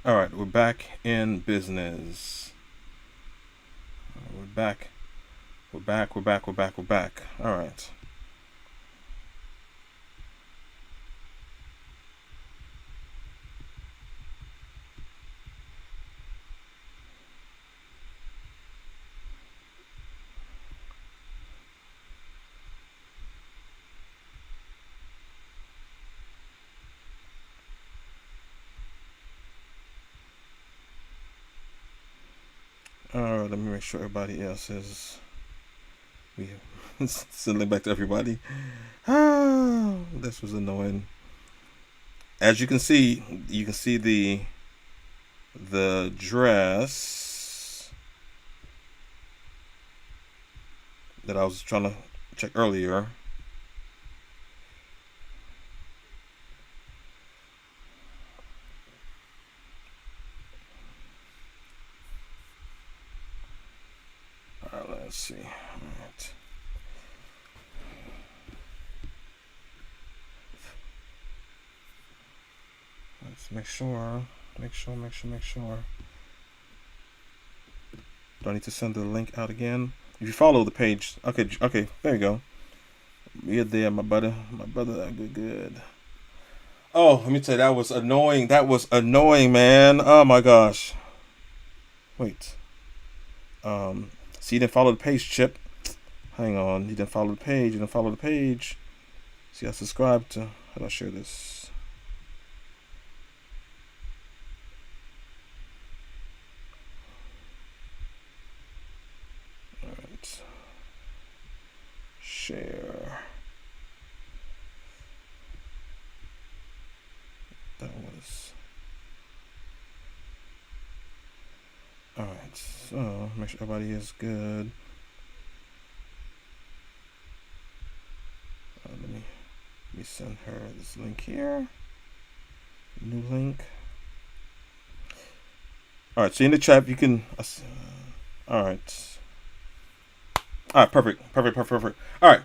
All right, we're back in business. We're back. We're back. We're back. We're back. We're back. All right. All right. Let me make sure everybody else is. We sending back to everybody. Ah, this was annoying. As you can see the dress that I was trying to check earlier. All right. Let's see. All right. Let's make sure. Make sure. Do I need to send the link out again? If you follow the page, okay, there you go. You're there, my brother, good. Oh, let me tell you, that was annoying. That was annoying, man. Oh my gosh. Wait. See, you didn't follow the page, Chip. Hang on, you didn't follow the page. You didn't follow the page. See, I subscribed to. How do I share this? All right. Share. That was. All right. So make sure everybody is good. Let me send her this link here. New link. All right. So in the chat, you can. All right. All right. Perfect. All right.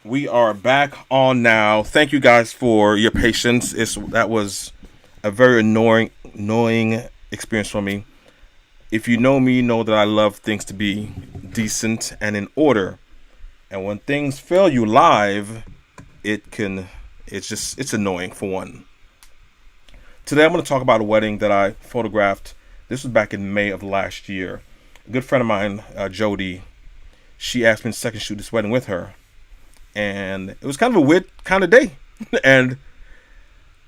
We are back on now. Thank you guys for your patience. That was a very annoying experience for me. If you know me, you know that I love things to be decent and in order. And when things fail you live, it's annoying for one. Today I'm going to talk about a wedding that I photographed. This was back in May of last year. A good friend of mine, Jody, she asked me to second shoot this wedding with her. And it was kind of a weird kind of day. And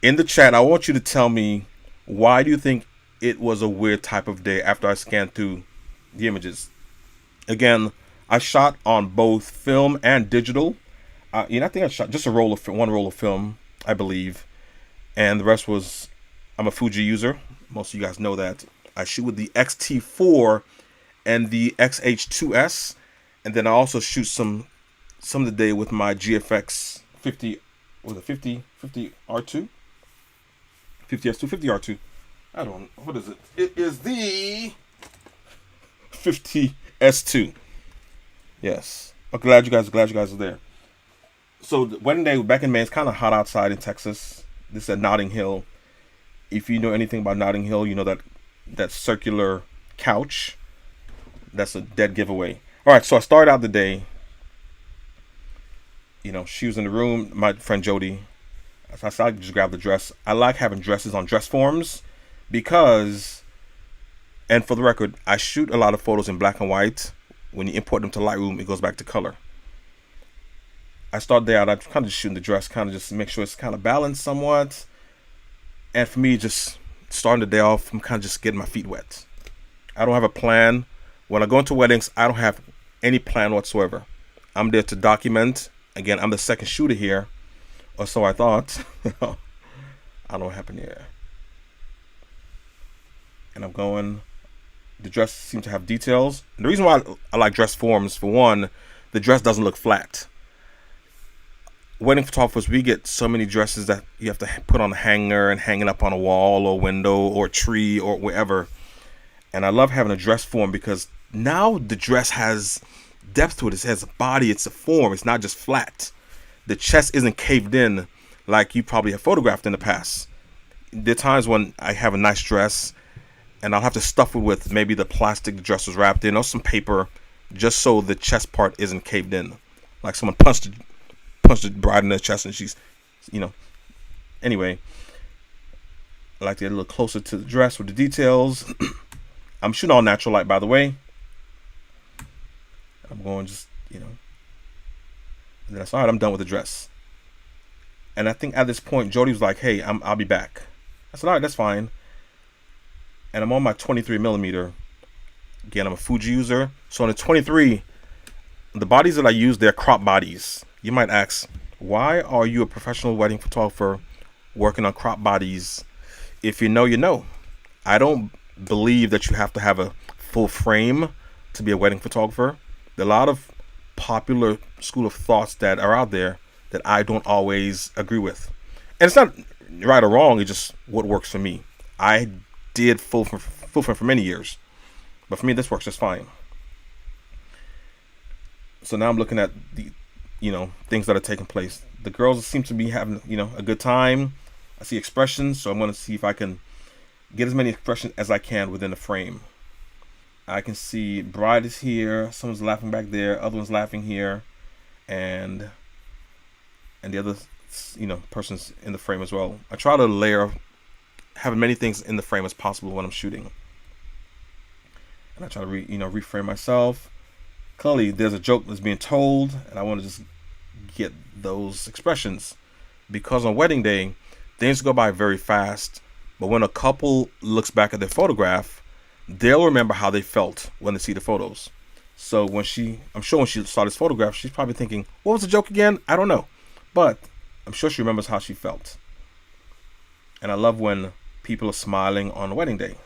in the chat, I want you to tell me, why do you think it was a weird type of day after I scanned through the images? Again, I shot on both film and digital. I think I shot just one roll of film, I believe, and the rest was. I'm a Fuji user. Most of you guys know that. I shoot with the X-T4 and the XH2S, and then I also shoot some of the day with my GFX 50. Was it 50 R2? 50S2, 50 R2. I don't know. What is it? It is the 50S2. Yes. I'm glad you guys are there. So the wedding day back in May. It's kind of hot outside in Texas. This is at Notting Hill. If you know anything about Notting Hill, you know that circular couch. That's a dead giveaway. All right. So I started out the day. She was in the room. My friend Jody. So I just grabbed the dress. I like having dresses on dress forms because, and for the record, I shoot a lot of photos in black and white. When you import them to Lightroom, it goes back to color. I start there out. I'm kind of just shooting the dress, kind of just make sure it's kind of balanced somewhat. And for me, just starting the day off, I'm kind of just getting my feet wet. I don't have a plan. When I go into weddings, I don't have any plan whatsoever. I'm there to document. Again, I'm the second shooter here, or so I thought. I don't know what happened here. And I'm going. The dress seems to have details. And the reason why I like dress forms, for one, the dress doesn't look flat. Wedding photographers, we get so many dresses that you have to put on a hanger and hang it up on a wall or window or a tree or wherever. And I love having a dress form because now the dress has depth to it. It has a body, it's a form. It's not just flat. The chest isn't caved in like you probably have photographed in the past. there are times when I have a nice dress and I'll have to stuff it with maybe the plastic the dress was wrapped in or some paper, just so the chest part isn't caved in, like someone punched the bride in the chest and she's, you know. Anyway, I like to get a little closer to the dress with the details. I'm shooting all natural light, by the way. I'm going just, and then that's all right. I'm done with the dress. And I think at this point, Jody was like, "Hey, I'll be back." I said, "All right, that's fine." And I'm on my 23 millimeter. Again, I'm a Fuji user, so on the 23, the bodies that I use, they're crop bodies. You might ask, why are you a professional wedding photographer working on crop bodies? If you know, you know. I don't believe that you have to have a full frame to be a wedding photographer. There are a lot of popular school of thoughts that are out there that I don't always agree with. And it's not right or wrong, it's just what works for me. I did full frame for many years, but for me this works just fine. So now I'm looking at the things that are taking place. The girls seem to be having a good time. I see expressions, so I'm going to see if I can get as many expressions as I can within the frame. I can see bride is here, someone's laughing back there, other one's laughing here, and the other person's in the frame as well. I try to layer having many things in the frame as possible when I'm shooting, and I try to reframe myself. Clearly there's a joke that's being told, and I want to just get those expressions, because on wedding day things go by very fast. But when a couple looks back at their photograph, they'll remember how they felt when they see the photos. So I'm sure when she saw this photograph, she's probably thinking, what was the joke again? I don't know, but I'm sure she remembers how she felt. And I love when people are smiling on wedding day.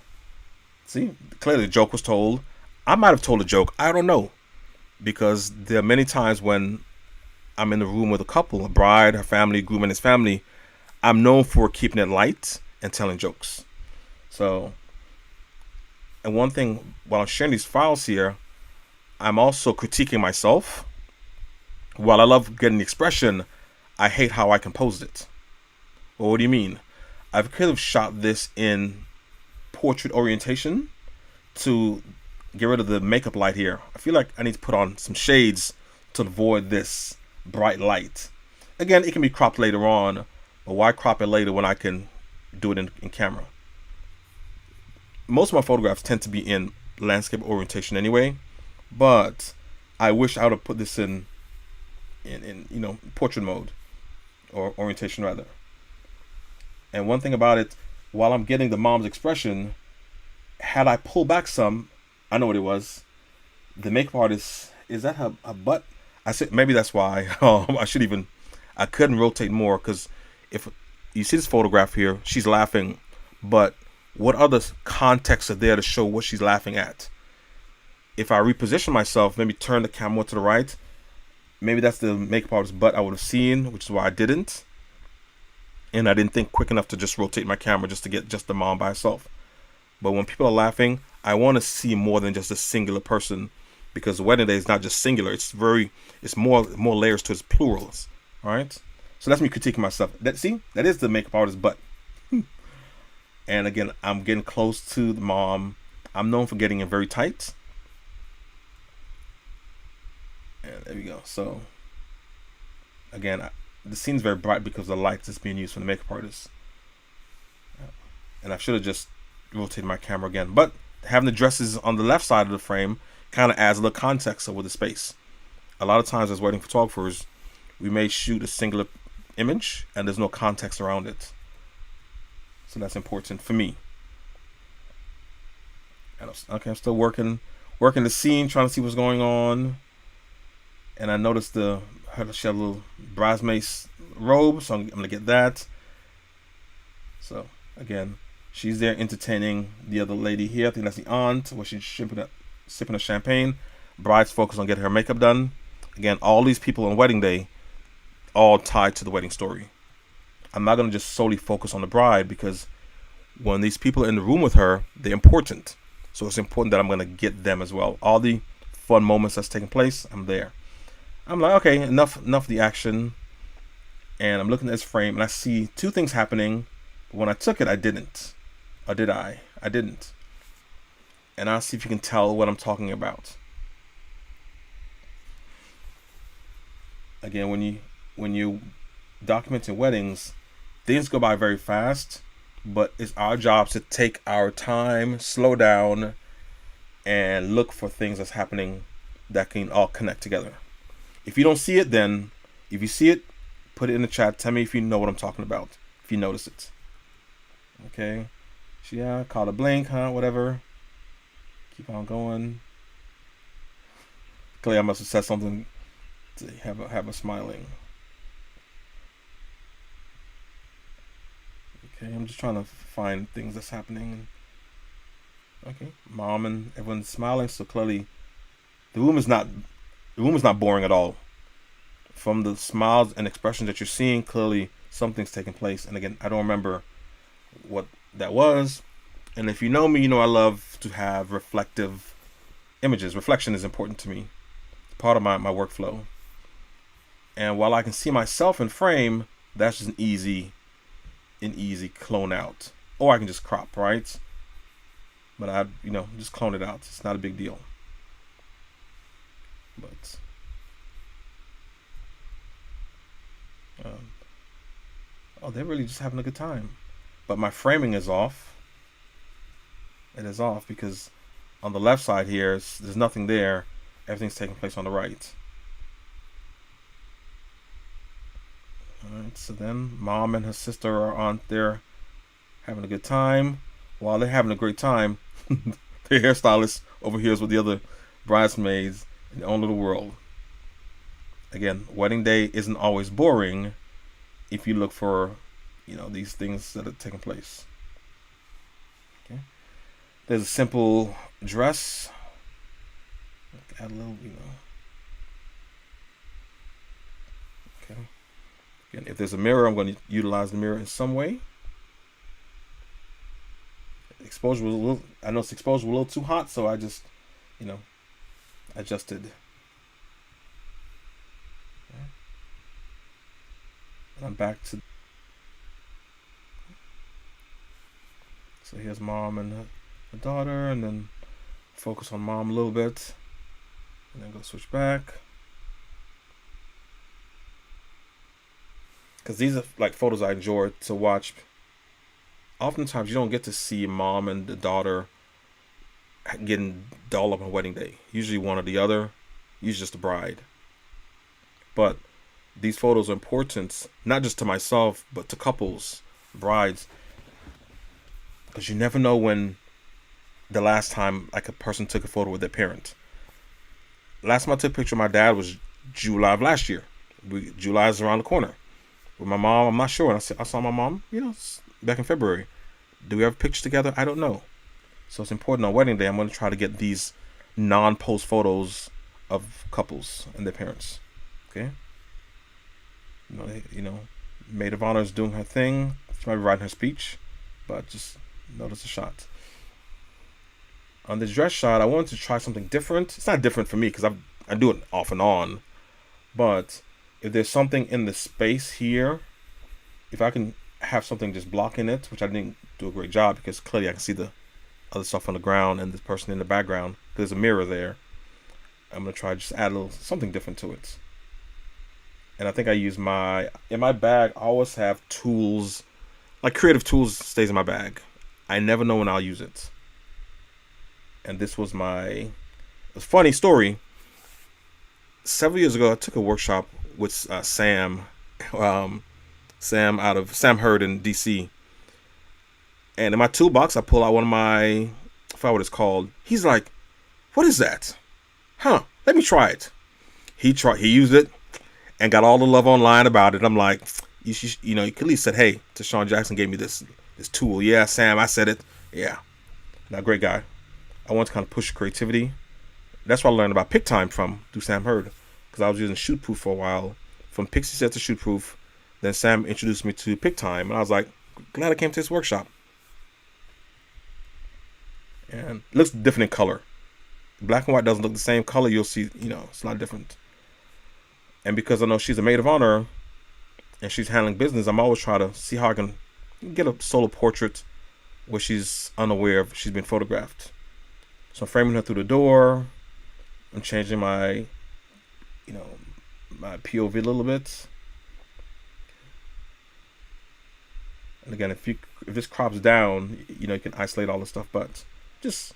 See, clearly the joke was told. I might have told a joke, I don't know, because there are many times when I'm in the room with a couple, a bride, her family, groom and his family. I'm known for keeping it light and telling jokes. So, and one thing, while I'm sharing these files here, I'm also critiquing myself. While I love getting the expression, I hate how I composed it. Well, what do you mean? I could have shot this in portrait orientation to get rid of the makeup light here. I feel like I need to put on some shades to avoid this bright light. Again, it can be cropped later on, but why crop it later when I can do it in camera? Most of my photographs tend to be in landscape orientation anyway, but I wish I would have put this in portrait mode, or orientation rather. And one thing about it, while I'm getting the mom's expression, had I pulled back some, I know what it was. The makeup artist, is that her butt? I said maybe that's why. I couldn't rotate more, because if you see this photograph here, she's laughing, but what other contexts are there to show what she's laughing at? If I reposition myself, maybe turn the camera to the right, maybe that's the makeup artist's butt I would have seen, which is why I didn't. And I didn't think quick enough to just rotate my camera just to get just the mom by herself. But when people are laughing, I want to see more than just a singular person, because the wedding day is not just singular. It's more layers to its plurals. All right. So that's me critiquing myself. That is the makeup artist's butt. And again, I'm getting close to the mom. I'm known for getting it very tight. And there we go. So again, the scene's very bright because of the lights that's being used from the makeup artist. And I should have just rotated my camera again. But having the dresses on the left side of the frame kind of adds a little context over the space. A lot of times as wedding photographers, we may shoot a singular image and there's no context around it. So that's important for me. Okay, I'm still working the scene, trying to see what's going on. And I noticed she had a little bridesmaid robe, so I'm gonna get that. So again, she's there entertaining the other lady here. I think that's the aunt, where she's sipping a champagne. Bride's focused on getting her makeup done. Again, all these people on wedding day, all tied to the wedding story. I'm not gonna just solely focus on the bride, because when these people are in the room with her, they're important. So it's important that I'm gonna get them as well. All the fun moments that's taking place, I'm there. I'm like, okay, enough of the action. And I'm looking at this frame and I see two things happening. But when I took it, I didn't. Or did I? I didn't. And I'll see if you can tell what I'm talking about. Again, when you documenting weddings, things go by very fast, but it's our job to take our time, slow down, and look for things that's happening that can all connect together. If you don't see it, then if you see it, put it in the chat. Tell me if you know what I'm talking about. If you notice it. Okay. Yeah, call it blank, huh? Whatever. Keep on going. Clearly, I must have said something to have a smiling. Okay, I'm just trying to find things that's happening. Okay, mom and everyone's smiling, so clearly the room is not boring at all. From the smiles and expressions that you're seeing, clearly something's taking place. And again, I don't remember what that was. And if you know me, you know I love to have reflective images. Reflection is important to me. It's part of my workflow. And while I can see myself in frame, that's just an easy clone out. Or I can just crop, right? But I, just clone it out. It's not a big deal. But they're really just having a good time. But my framing is off. It is off because on the left side here, there's nothing there. Everything's taking place on the right. Alright, so then mom and her sister are on there having a good time. While they're having a great time, the hairstylist over here is with the other bridesmaids in their own little world. Again, wedding day isn't always boring if you look for, these things that are taking place. Okay. There's a simple dress. Add a little, Okay. Again, if there's a mirror, I'm going to utilize the mirror in some way. Exposure was I noticed exposure was a little too hot, so I just, adjusted. Okay. And I'm back to. So here's mom and her daughter, and then focus on mom a little bit, and then go switch back. Because these are like photos I enjoy to watch. Oftentimes you don't get to see mom and the daughter getting dolled up on wedding day. Usually one or the other, usually just the bride. But these photos are important, not just to myself, but to couples, brides. Because you never know when the last time like a person took a photo with their parent. Last time I took a picture of my dad was July of last year. July is around the corner. With my mom, I'm not sure. I saw my mom, back in February. Do we have pictures together? I don't know. So it's important on wedding day. I'm going to try to get these non-post photos of couples and their parents. Okay. Maid of honor is doing her thing. She might be writing her speech, but just notice the shot. On the dress shot, I wanted to try something different. It's not different for me because I do it off and on, but if there's something in the space here, if I can have something just blocking it, which I didn't do a great job because clearly I can see the other stuff on the ground and this person in the background. There's a mirror there. I'm going to try just add a little something different to it. And I think I use in my bag, I always have tools, like creative tools stays in my bag. I never know when I'll use it. And this was a funny story. Several years ago, I took a workshop with Sam Hurd in DC. And in my toolbox, I pull out one of my, I forgot what it's called. He's like, "What is that? Huh? Let me try it." He used it and got all the love online about it. I'm like, you could at least said, "Hey, Tashawn Jackson gave me this tool." Yeah, Sam, I said it. Yeah, not a great guy. I want to kind of push creativity. That's what I learned about PicTime through Sam Hurd, because I was using Shootproof for a while, from Pixie Set to Shootproof. Then Sam introduced me to PicTime, and I was like, glad I came to this workshop. And it looks different in color. Black and white doesn't look the same color. You'll see, it's a lot different. And because I know she's a maid of honor and she's handling business, I'm always trying to see how I can get a solo portrait where she's unaware of she's been photographed. So I'm framing her through the door. I'm changing my, you know, my POV a little bit. And again, if this crops down, you know, you can isolate all the stuff. But just,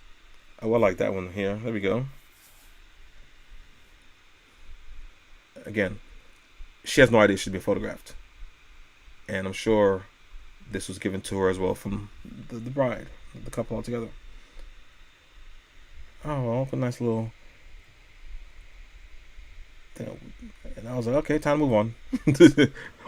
I would like that one here. There we go. Again, she has no idea she's being photographed, and I'm sure this was given to her as well from the bride, the couple all together. Oh, well, a nice little thing. And I was like, okay, time to move on.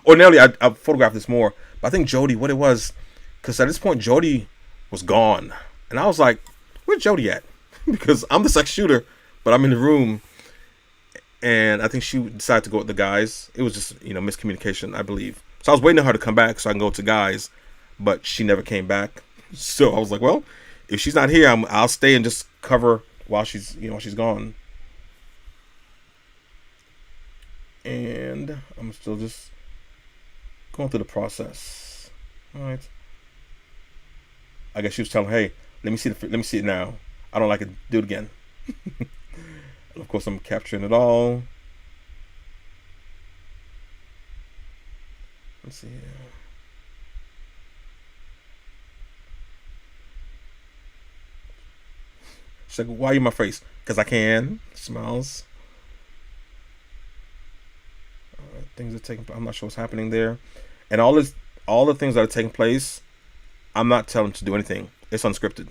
Ordinarily, I photographed this more, but I think Jody, what it was, because at this point Jody was gone, and I was like, where's Jody at? Because I'm the sex shooter, but I'm in the room, and I think she decided to go with the guys. It was just, you know, miscommunication, I believe. So I was waiting on her to come back so I can go to guys, but she never came back. So I was like, well, if she's not here, I'll stay and just cover while she's, you know, while she's gone. And I'm still just going through the process. All right. I guess she was telling, hey, let me see it now. I don't like it. Do it again. And of course, I'm capturing it all. Let's see here. She's like, why are you in my face? Because I can. Smiles. Things are taking. I'm not sure what's happening there, and all the things that are taking place, I'm not telling them to do anything. It's unscripted.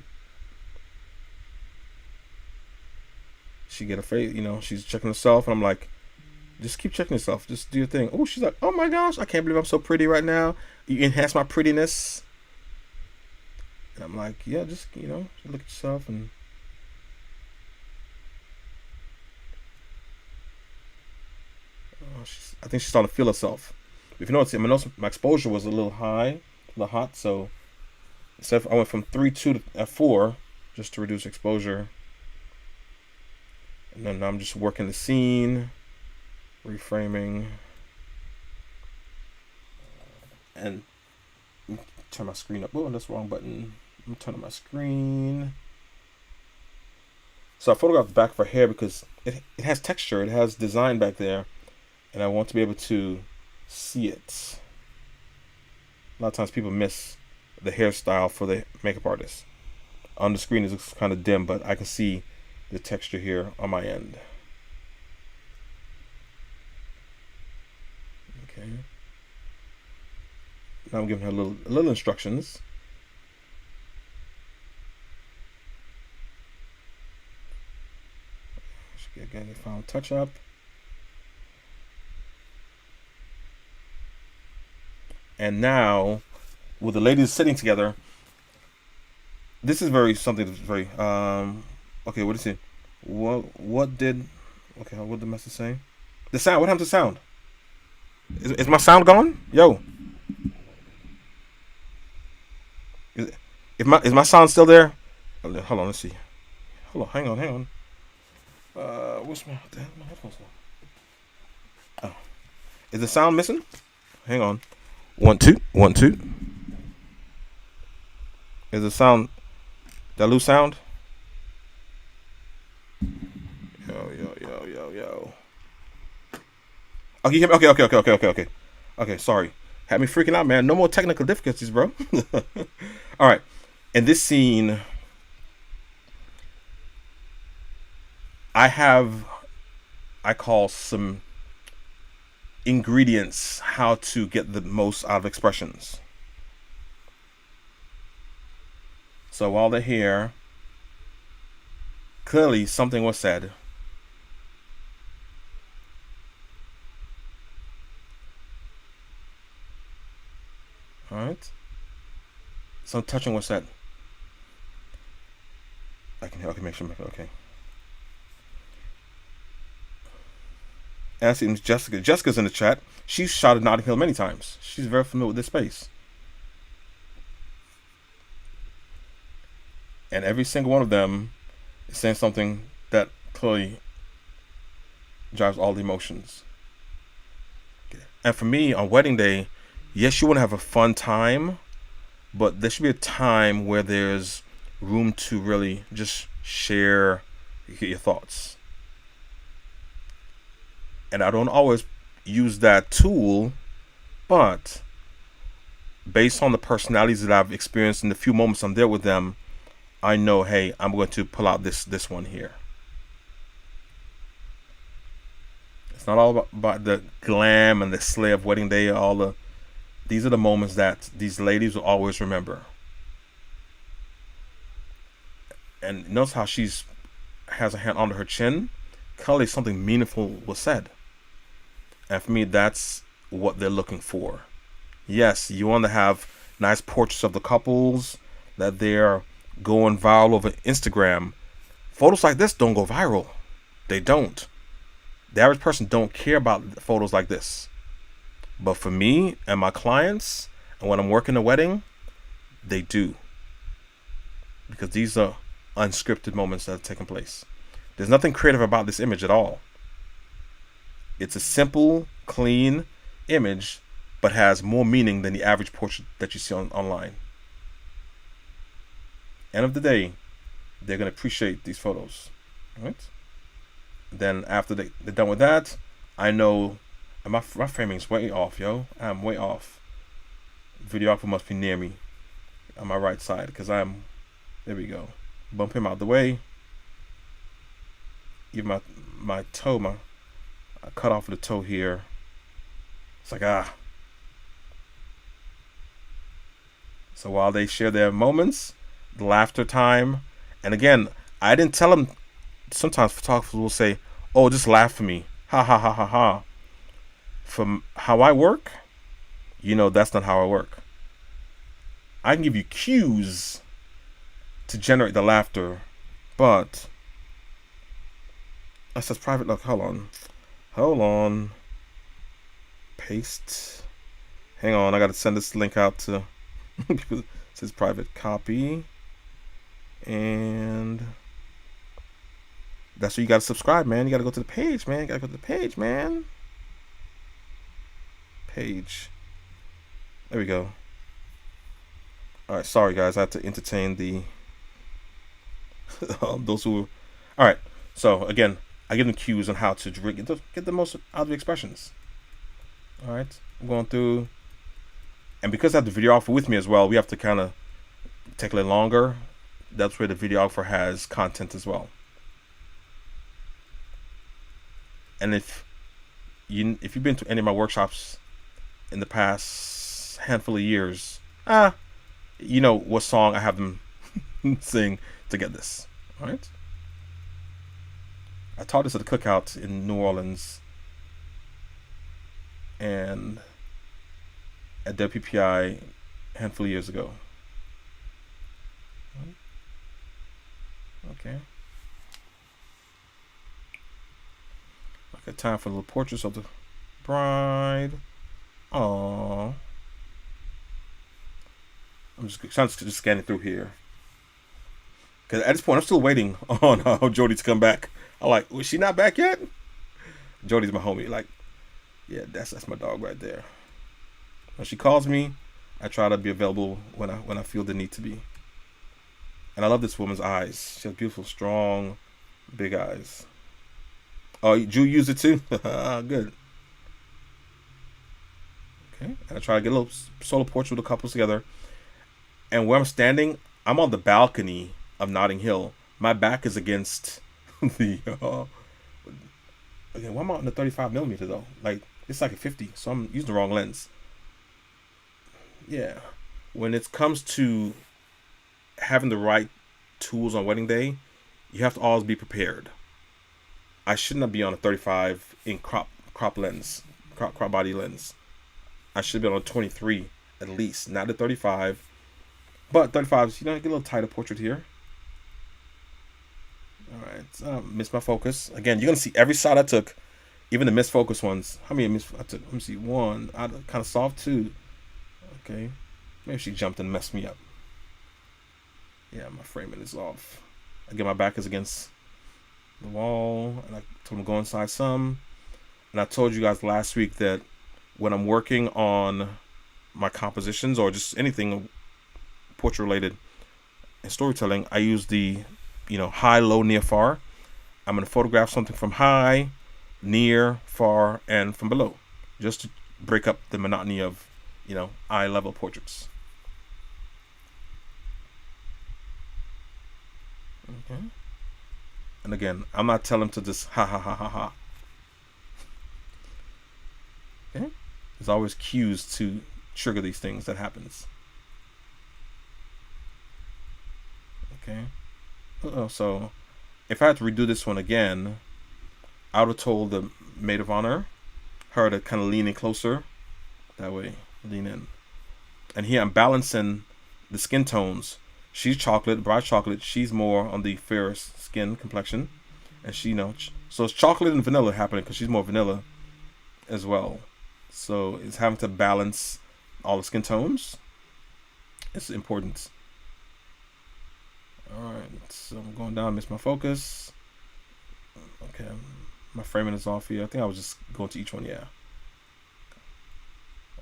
She get a face, you know, she's checking herself, and I'm like, just keep checking yourself. Just do your thing. Oh, she's like, oh my gosh, I can't believe I'm so pretty right now. You enhance my prettiness. And I'm like, yeah, just, you know, look at yourself and. I think she's starting to feel herself. If you notice, my exposure was a little high, a little hot, so instead I went from 3.2 to f4 just to reduce exposure. And then I'm just working the scene, reframing, and turn my screen up. Oh, that's the wrong button. I'm turning my screen. So I photographed the back of her hair because it has texture, it has design back there. And I want to be able to see it. A lot of times people miss the hairstyle for the makeup artist. On the screen it looks kind of dim, but I can see the texture here on my end. Okay. Now I'm giving her a little instructions. Again, a final touch up. And now, with the ladies sitting together, this is something that's very okay. What is it? What did the message say? The sound. What happened to sound? Is my sound gone? Yo, is my sound still there? Hold on, let's see. Hold on, hang on. What's my headphones? Oh, is the sound missing? Hang on. 1 2 1 2. Is the sound? Did I lose sound? Yo. Oh, you hear me? Okay. Okay, sorry. Had me freaking out, man. No more technical difficulties, bro. All right. In this scene, I call some ingredients how to get the most out of expressions. So while they're here, clearly something was said. All right. Some touching was said. I can make sure. Okay. And I see Jessica. Jessica's in the chat. She's shot at Notting Hill many times. She's very familiar with this space. And every single one of them is saying something that clearly drives all the emotions. And for me, on wedding day, yes, you want to have a fun time, but there should be a time where there's room to really just share your thoughts. And I don't always use that tool, but based on the personalities that I've experienced in the few moments I'm there with them, I know, hey, I'm going to pull out this one here. It's not all about the glam and the slay of wedding day. These are the moments that these ladies will always remember. And notice how she's has a hand under her chin. Clearly, something meaningful was said. And for me, that's what they're looking for. Yes, you want to have nice portraits of the couples that they're going viral over Instagram. Photos like this don't go viral. They don't. The average person don't care about photos like this. But for me and my clients, and when I'm working a wedding, they do. Because these are unscripted moments that are taking place. There's nothing creative about this image at all. It's a simple, clean image, but has more meaning than the average portrait that you see online. End of the day, they're going to appreciate these photos. Right? Then after they're done with that, I know my framing's way off, yo. I'm way off. Videographer must be near me on my right side because there we go. Bump him out the way. Even my toe, I cut off the toe here. It's like, So while they share their moments, the laughter time, and again, I didn't tell them. Sometimes photographers will say, "Oh, just laugh for me, ha ha ha ha ha." From how I work, that's not how I work. I can give you cues to generate the laughter, but that says private. Look, hold on, paste. Hang on, I gotta send this link out to. It says private copy, and that's where you gotta subscribe, man. You gotta go to the page, man. Page. There we go. All right, sorry guys, I had to entertain the those who. All right, so again, I give them cues on how to get the most out of the expressions. All right, I'm going through, and because I have the videographer with me as well, we have to kind of take a little longer. That's where the videographer has content as well. And if you've been to any of my workshops in the past handful of years, you know what song I have them sing to get this. All right. I taught this at a cookout in New Orleans and at WPPI a handful of years ago. Okay. Okay, time for the little portraits of the bride. Aww. I'm just scanning through here. Because at this point, I'm still waiting on Jody to come back. I'm like, was she not back yet? Jody's my homie. Like, yeah, that's my dog right there. When she calls me, I try to be available when I feel the need to be. And I love this woman's eyes. She has beautiful, strong, big eyes. Oh, Drew used it too? Good. Okay, and I try to get a little solo portrait with the couples together. And where I'm standing, I'm on the balcony of Notting Hill. My back is against the. Again, why am I on the 35mm though? Like it's like a 50, so I'm using the wrong lens. Yeah, when it comes to having the right tools on wedding day, you have to always be prepared. I should not be on a 35 in crop lens, crop body lens. I should be on a 23 at least, not the 35. But 35s, get a little tighter portrait here. All right, missed my focus. Again, you're gonna see every shot I took, even the missed focus ones. How many I took? Let me see. One, I kind of soft two. Okay, maybe she jumped and messed me up. Yeah, my framing is off. Again, my back is against the wall, and I told him to go inside some. And I told you guys last week that when I'm working on my compositions or just anything portrait related and storytelling, I use the, high, low, near, far. I'm going to photograph something from high, near, far, and from below, just to break up the monotony of, eye level portraits. Okay. And again, I'm not telling them to just ha ha ha ha ha. Okay. There's always cues to trigger these things that happens. Okay. So if I had to redo this one again, I would have told the maid of honor her to kind of lean in closer. That way, lean in. And here I'm balancing the skin tones. She's chocolate, bright chocolate. She's more on the fairest skin complexion. And she, so it's chocolate and vanilla happening because she's more vanilla as well. So it's having to balance all the skin tones. It's important. Alright, so I'm going down, miss my focus. Okay, my framing is off here. I think I was just going to each one, yeah.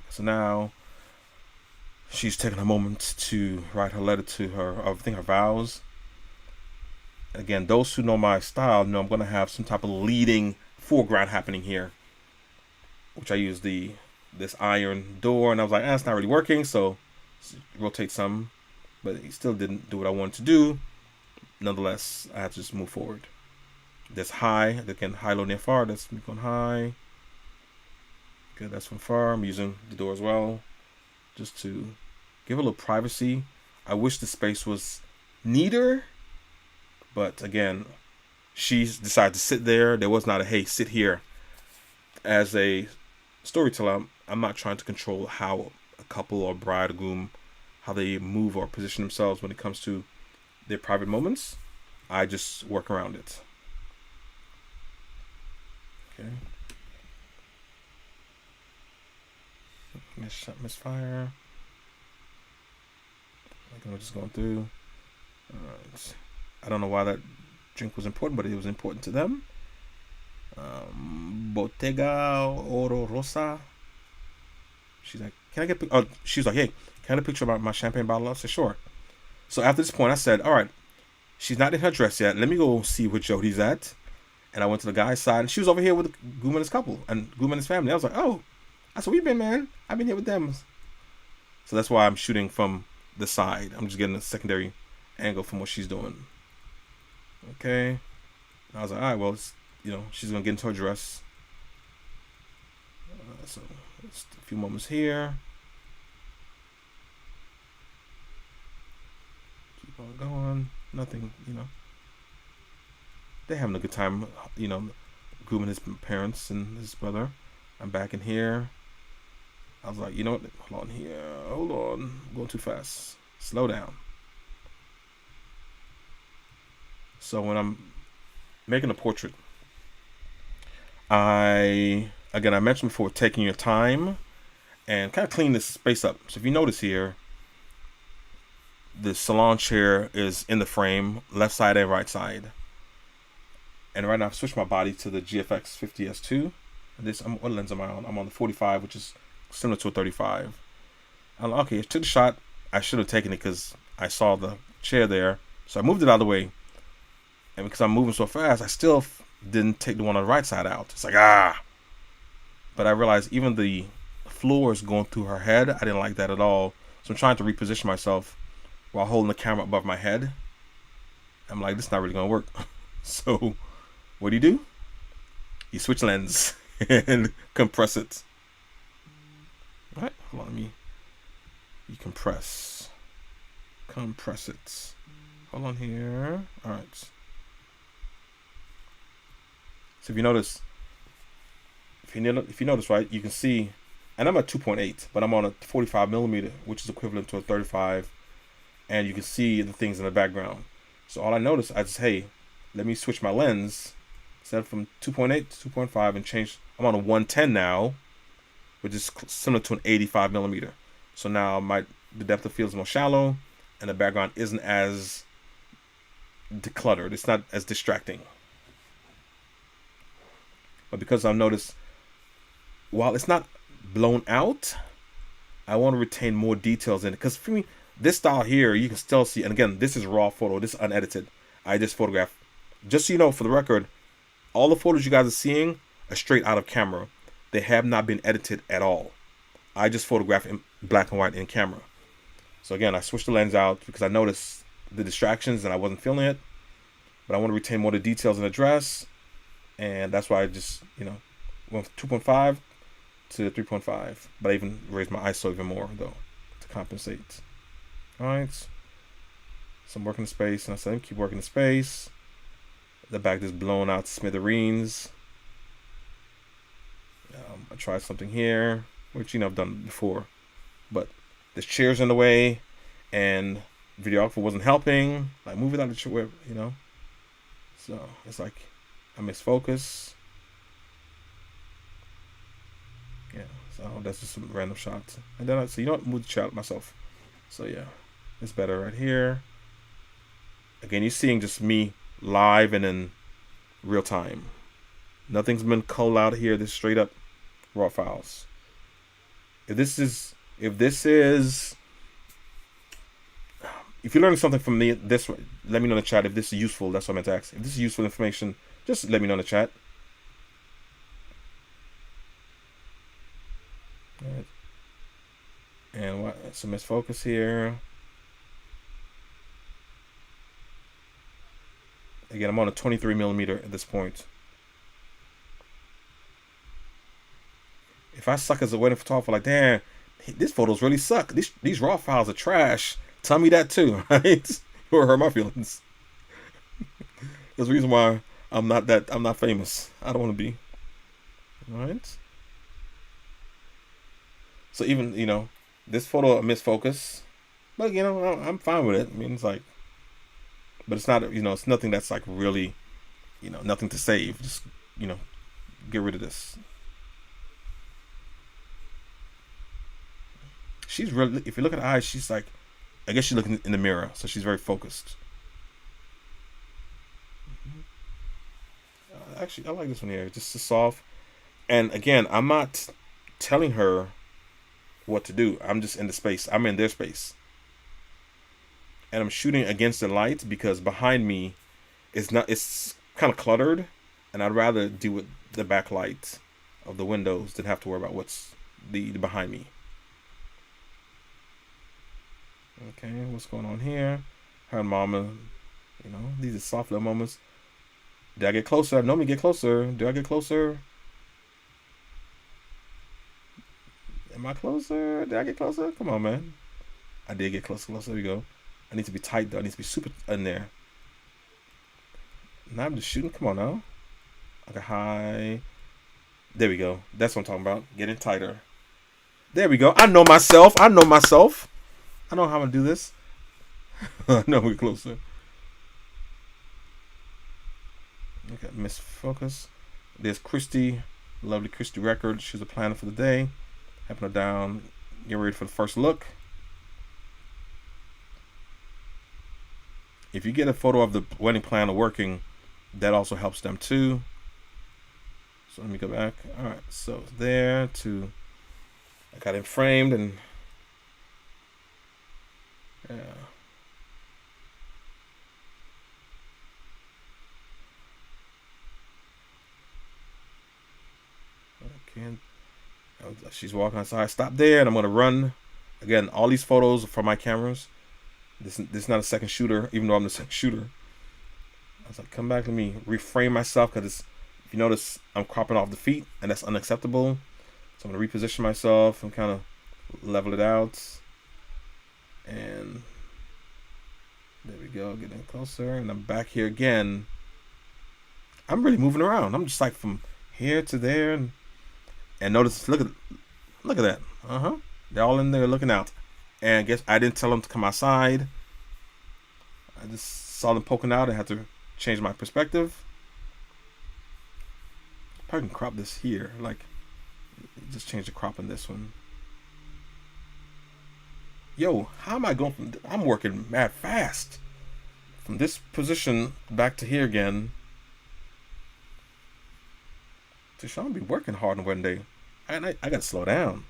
So now she's taking a moment to write her letter to her, I think her vows. Again, those who know my style know I'm going to have some type of leading foreground happening here, which I use this iron door, and I was like, it's not really working, so rotate some, but it still didn't do what I wanted to do. Nonetheless, I had to just move forward. This high, again, high, low, near, far. That's me going high. Good, that's from far. I'm using the door as well, just to give a little privacy. I wish the space was neater, but again, she decided to sit there. There was not a, hey, sit here. As a storyteller, I'm not trying to control how a couple or bride or groom, how they move or position themselves when it comes to their private moments. I just work around it. Okay. Misfire. I'm just going through. Alright. I don't know why that drink was important, but it was important to them. Bottega Oro Rosa. She's like, can I get? She was like, hey, can I get a picture of my champagne bottle? I said, sure. So after this point, I said, all right, she's not in her dress yet. Let me go see where Jody's at. And I went to the guy's side, and she was over here with Goom and his couple and Goom and his family. I was like, oh, that's where we've been, man. I've been here with them. So that's why I'm shooting from the side. I'm just getting a secondary angle from what she's doing. Okay. And I was like, all right, well, she's going to get into her dress. So just a few moments here. Keep on going. Nothing, They're having a good time, grooming his parents and his brother. I'm back in here. I was like, you know what? Hold on here. Hold on. I'm going too fast. Slow down. So when I'm making a portrait, I mentioned before taking your time and kind of clean this space up. So if you notice here, the salon chair is in the frame, left side and right side. And right now I've switched my body to the GFX 50S2. And what lens am I on? I'm on the 45, which is similar to a 35. I'm like, okay, I took the shot. I should have taken it because I saw the chair there. So I moved it out of the way. And because I'm moving so fast, I still didn't take the one on the right side out. It's like, But I realized even the floor is going through her head. I didn't like that at all. So I'm trying to reposition myself while holding the camera above my head. I'm like, this is not really going to work. So what do? You switch lens and compress it. All right, hold on, you compress it. Hold on here. All right. So if you notice, right, you can see, and I'm at 2.8, but I'm on a 45 millimeter, which is equivalent to a 35, and you can see the things in the background. So all I noticed, let me switch my lens, set from 2.8 to 2.5 and change. I'm on a 110 now, which is similar to an 85 millimeter. So now the depth of field is more shallow, and the background isn't as decluttered. It's not as distracting. But because I've noticed, while it's not blown out, I want to retain more details in it. Because for me, This style here, you can still see. And again, this is raw photo. This is unedited. I just photographed. Just so you know, for the record, all the photos you guys are seeing are straight out of camera. They have not been edited at all. I just photographed in black and white in camera. So again, I switched the lens out because I noticed the distractions and I wasn't feeling it. But I want to retain more of the details in the dress. And that's why I just, went from 2.5 to 3.5. But I even raised my ISO even more, though, to compensate. Alright. So I'm working the space. And I said, keep working the space. The back just blown out to smithereens. I tried something here, which, I've done before. But there's chairs in the way. And videographer wasn't helping. Like, move it out of the chair, So it's like I missed focus. Yeah, so that's just some random shots. And then move the shot myself. So yeah, it's better right here. Again, you're seeing just me live and in real time. Nothing's been culled out here. This is straight up raw files. If you're learning something from me, let me know in the chat if this is useful. That's what I meant to ask. If this is useful information, just let me know in the chat. All right. And some misfocus here. Again, I'm on a 23mm at this point. If I suck as a wedding photographer, like, damn, these photos really suck. These raw files are trash. Tell me that too, right? It will hurt my feelings. There's a reason why I'm not famous. I don't want to be. Alright. So even, this photo misfocus. But I'm fine with it. I mean, it's like, but it's not, it's nothing that's like really, nothing to save. Just, get rid of this. She's really, if you look at her eyes, she's like, I guess she's looking in the mirror, so she's very focused. Actually, I like this one here. Just soft. And again, I'm not telling her what to do. I'm just in the space. I'm in their space. And I'm shooting against the light because behind me it's kind of cluttered. And I'd rather deal with the backlight of the windows than have to worry about what's the behind me. Okay, what's going on here? Her and Mama, these are soft little moments. Did I get closer? No, me get closer. Do I get closer? Am I closer? Did I get closer? Come on, man. I did get closer. There we go. I need to be tight, though. I need to be super in there. Now I'm just shooting. Come on, now. Okay, high. There we go. That's what I'm talking about. Getting tighter. There we go. I know myself. I know how to do this. I know we're closer. Okay, misfocus. There's Christy. Lovely Christy Record. She's a planner for the day. Helping her down. Get ready for the first look. If you get a photo of the wedding planner working, that also helps them too. So let me go back. Alright, so there to, I got it framed and yeah. Okay. She's walking outside. Stop there, and I'm gonna run. Again, all these photos are from my cameras. This is not a second shooter, even though I'm the second shooter. I was like, come back to me, reframe myself, because if you notice, I'm cropping off the feet, and that's unacceptable. So I'm gonna reposition myself and kind of level it out. And there we go, getting closer, and I'm back here again. I'm really moving around. I'm just like from here to there, and notice, look at that. They're all in there looking out. And I guess I didn't tell them to come outside. I just saw them poking out and had to change my perspective. Probably can crop this here, like just change the crop in this one. Yo, how am I going from? I'm working mad fast from this position back to here again. Deshaun be working hard on one day. I gotta slow down.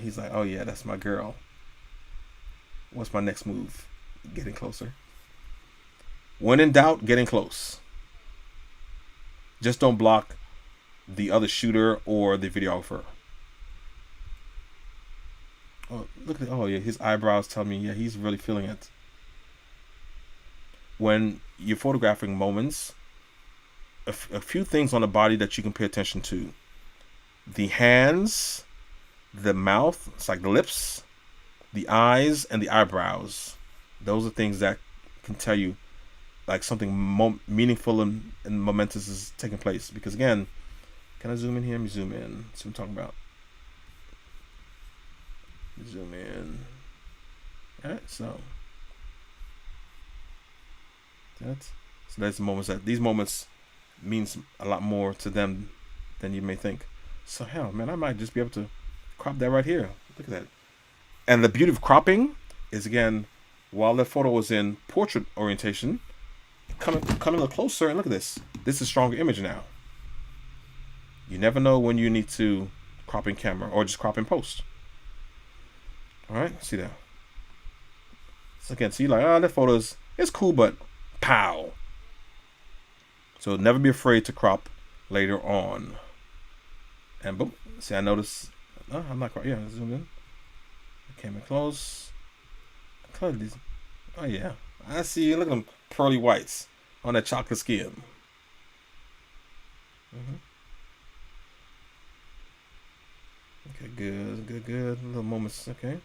He's like, oh yeah, that's my girl. What's my next move? Getting closer. When in doubt, getting close. Just don't block the other shooter or the videographer. Oh, look at oh yeah, his eyebrows tell me yeah he's really feeling it. When you're photographing moments, a few things on the body that you can pay attention to: the hands, the mouth, it's like the lips, the eyes, and the eyebrows. Those are things that can tell you like something meaningful and momentous is taking place. Because again, can I zoom in here? Let me zoom in. That's what I'm talking about. Zoom in. Alright, so that's the moments that these moments means a lot more to them than you may think. So hell, man, I might just be able to crop that right here. Look at that. And the beauty of cropping is again, while that photo was in portrait orientation, coming a little closer and look at this. This is a stronger image now. You never know when you need to crop in camera or just crop in post. All right, see that. So again, see like, that photo's it's cool, but pow. So never be afraid to crop later on. And boom. See, I notice. Oh, I'm not quite. Yeah, zoom in. Came in close. Color these. Oh yeah, I see. Look at them pearly whites on that chocolate skin. Okay, good. Little moments. Okay.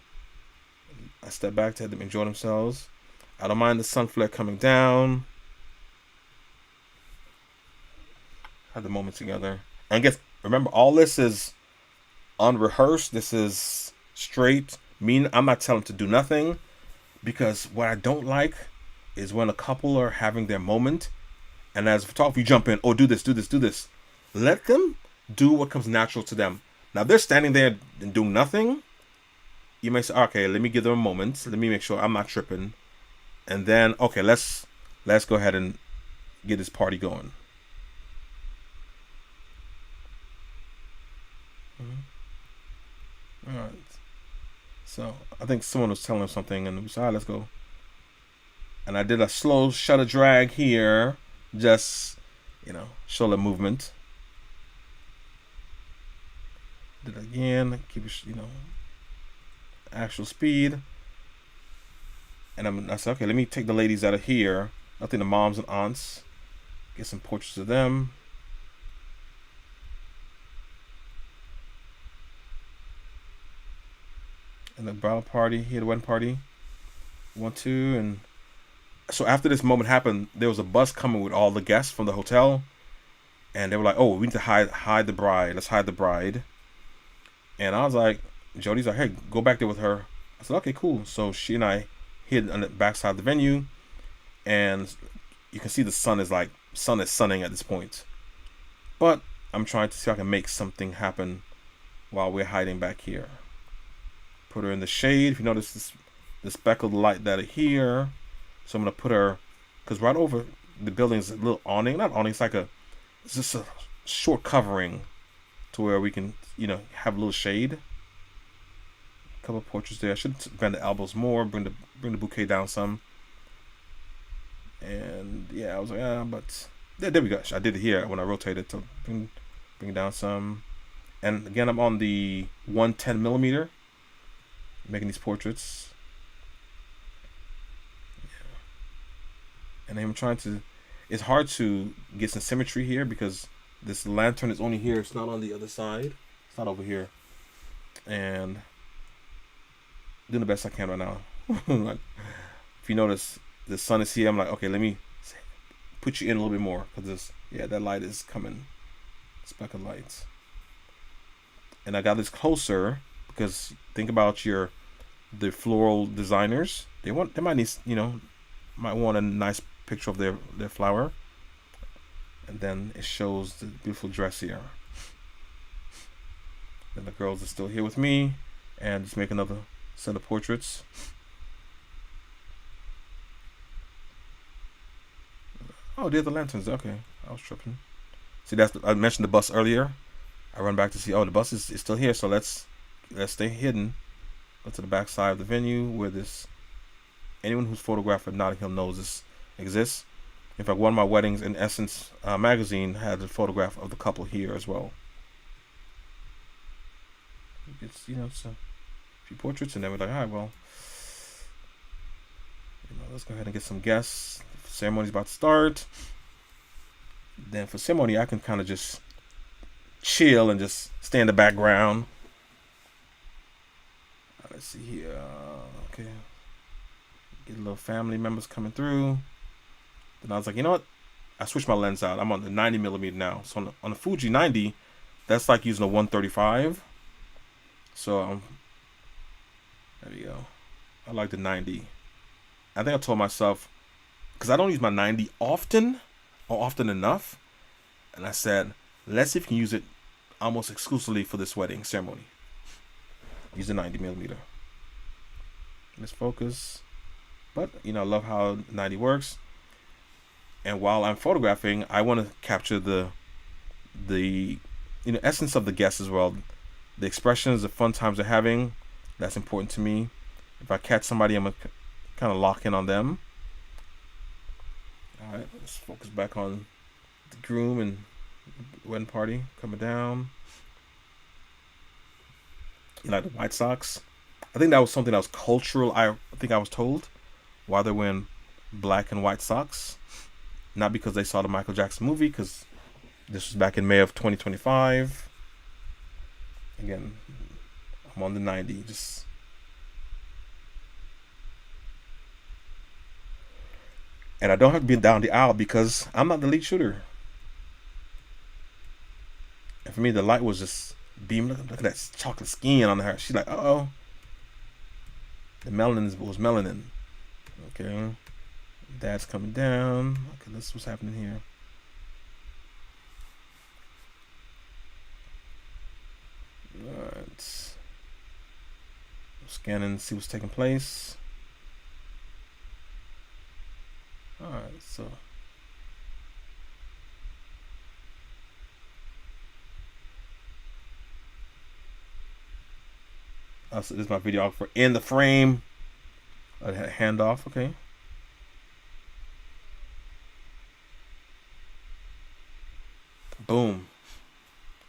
I step back to have them enjoy themselves. I don't mind the sun flare coming down. Have the moment together. And remember, all this is unrehearsed. This is straight. I'm not telling them to do nothing. Because what I don't like is when a couple are having their moment. And as a photographer, you jump in. Oh, do this. Let them do what comes natural to them. Now, if they're standing there and doing nothing, you may say, okay, let me give them a moment. Let me make sure I'm not tripping. And then, okay, let's go ahead and get this party going. All right. So I think someone was telling him something, and we said, all right, let's go. And I did a slow shutter drag here, just show the movement. Did it again, keep it, actual speed. And I said, okay, let me take the ladies out of here. I think the moms and aunts. Get some portraits of them. And the bridal party here, the wedding party. 1, 2, and so after this moment happened, there was a bus coming with all the guests from the hotel, and they were like, "Oh, we need to hide the bride. Let's hide the bride." And I was like, Jody's like, "Hey, go back there with her." I said, "Okay, cool." So she and I hid on the backside of the venue, and you can see the sun is sunning at this point. But I'm trying to see if I can make something happen while we're hiding back here. Put her in the shade. If you notice the speckled light that are here, so I'm gonna put her, because right over the building is a little awning. Not awning. It's just a short covering to where we can, have a little shade. A couple of portraits there. I should bend the elbows more. Bring the bouquet down some. And yeah, I was like, but there we go. I did it here when I rotated to bring it down some. And again, I'm on the 110 millimeter. Making these portraits. Yeah. And I'm trying to, it's hard to get some symmetry here because this lantern is only here. It's not on the other side. It's not over here. And doing the best I can right now. Like, if you notice, the sun is here. I'm like, okay, let me put you in a little bit more because that light is coming. Speckled lights. And I got this closer because think about the floral designers. They might need, might want a nice picture of their flower. And then it shows the beautiful dress here. Then the girls are still here with me, and just make another set of portraits. Oh, they're the lanterns. Okay, I was tripping. See, I mentioned the bus earlier. I run back to see. Oh, the bus is still here. So let's let's stay hidden. Go to the back side of the venue where this anyone who's photographed at Notting Hill knows this exists. In fact, one of my weddings in Essence magazine had a photograph of the couple here as well. It's it's a few portraits, and then we're like, all right, well, let's go ahead and get some guests. The ceremony's about to start. Then for ceremony, I can kind of just chill and just stay in the background. Let's see here. Okay. Get a little family members coming through. Then I was like, you know what? I switched my lens out. I'm on the 90mm now. So on the Fuji 90, that's like using a 135. So there we go. I like the 90. I think I told myself, because I don't use my 90 often or often enough, and I said, let's see if we can use it almost exclusively for this wedding ceremony. Use the 90mm. Let's focus. But I love how 90 works. And while I'm photographing, I want to capture the essence of the guests as well. The expressions, the fun times they're having. That's important to me. If I catch somebody, I'm gonna kind of lock in on them. All right, let's focus back on the groom and wedding party coming down. You like the White Sox? I think that was something that was cultural. I think I was told why they're wearing black and white socks. Not because they saw the Michael Jackson movie, because this was back in May of 2025. Again, I'm on the 90. And I don't have to be down the aisle because I'm not the lead shooter. And for me, the light was just beaming. Look at that chocolate skin on her. She's like, uh-oh. The melanin was melanin. Okay. Dad's coming down. Okay, this is what's happening here. Alright. Scanning, see what's taking place. Alright, so. So this is my videographer in the frame. I had a handoff, okay. Boom.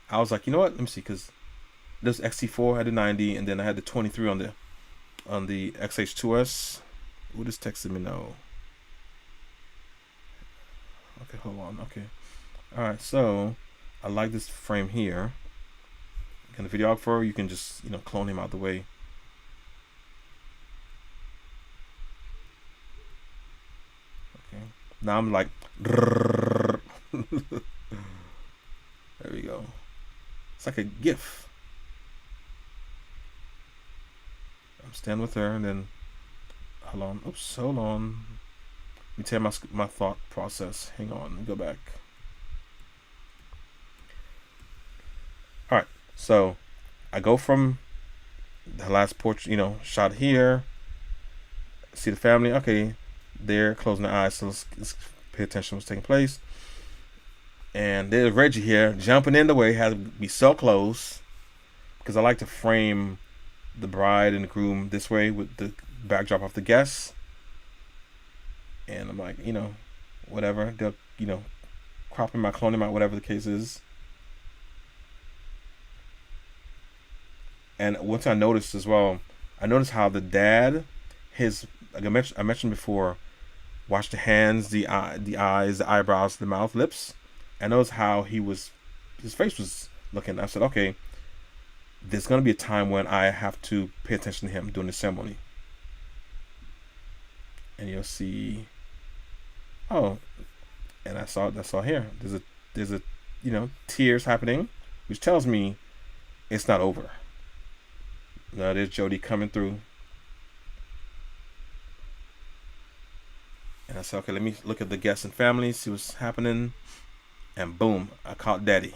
I was like, you know what? Let me see, because this XT4 had the 90, and then I had the 23 on the XH2S. Who just texted me now? Okay, hold on. Okay. All right, so I like this frame here. And the videographer, you can just clone him out the way. Okay. Now I'm like. There we go. It's like a GIF. I'm standing with her, and then hold on. Oops, hold on. Let me tell you my thought process. Hang on, let me go back. All right, so I go from the last portrait, shot here. See the family. Okay, they're closing their eyes, so let's pay attention to what's taking place. And there's Reggie here jumping in the way. Had to be so close because I like to frame the bride and the groom this way with the backdrop of the guests. And I'm like, whatever. They'll, crop him out, clone him out, whatever the case is. And once I noticed as well, I noticed how the dad, like I mentioned before, watch the hands, the eyes, the eyebrows, the mouth, lips. I noticed how his face was looking. I said, okay, there's going to be a time when I have to pay attention to him during the ceremony. And you'll see, oh, and I saw here. There's a tears happening, which tells me it's not over. Now there's Jody coming through. And I said, okay, let me look at the guests and family, see what's happening. And boom, I caught Daddy.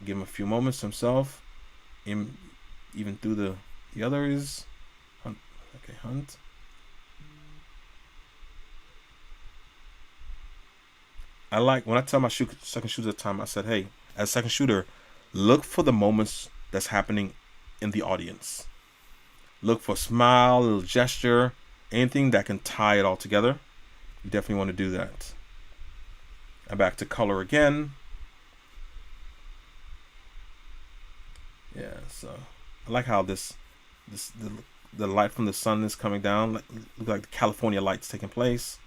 Give him a few moments to himself. Even through the others. Hunt. Okay, Hunt. I like, when I tell my second shooter at the time, I said, hey, as a second shooter, look for the moments that's happening in the audience. Look for a smile, a little gesture, anything that can tie it all together. You definitely want to do that. And back to color again. Yeah, so I like how the light from the sun is coming down. Look like the California lights taking place.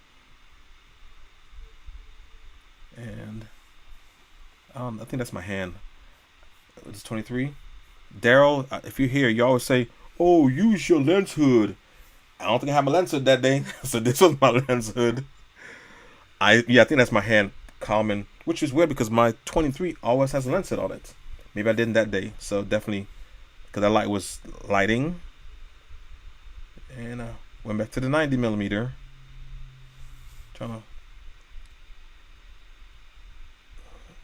And I think that's my hand. It's 23. Daryl, if you're here, you always say, "Oh, use your lens hood." I don't think I have my lens hood that day, so this was my lens hood. I think that's my hand common, which is weird because my 23 always has a lens hood on it. Maybe I didn't that day, so definitely because that light was lighting. And went back to the 90mm. Trying to.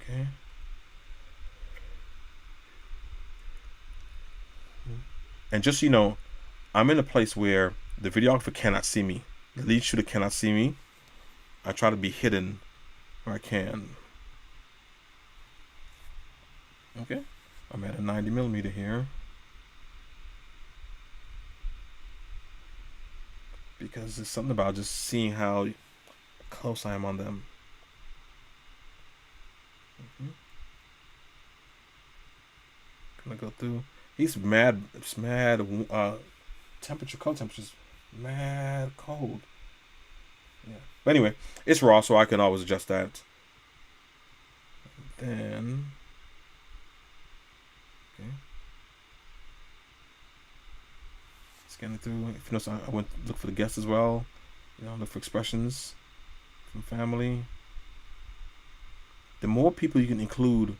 Okay. And just so you know, I'm in a place where the videographer cannot see me. The lead shooter cannot see me. I try to be hidden where I can. Okay. I'm at a 90mm here. Because there's something about just seeing how close I am on them. Gonna go through. He's mad. It's mad. Temperature, cold temperature's mad cold. Yeah. But anyway, it's raw, so I can always adjust that. And then, okay. Scanning through. If you notice, I went to look for the guests as well. You know, look for expressions from family. The more people you can include.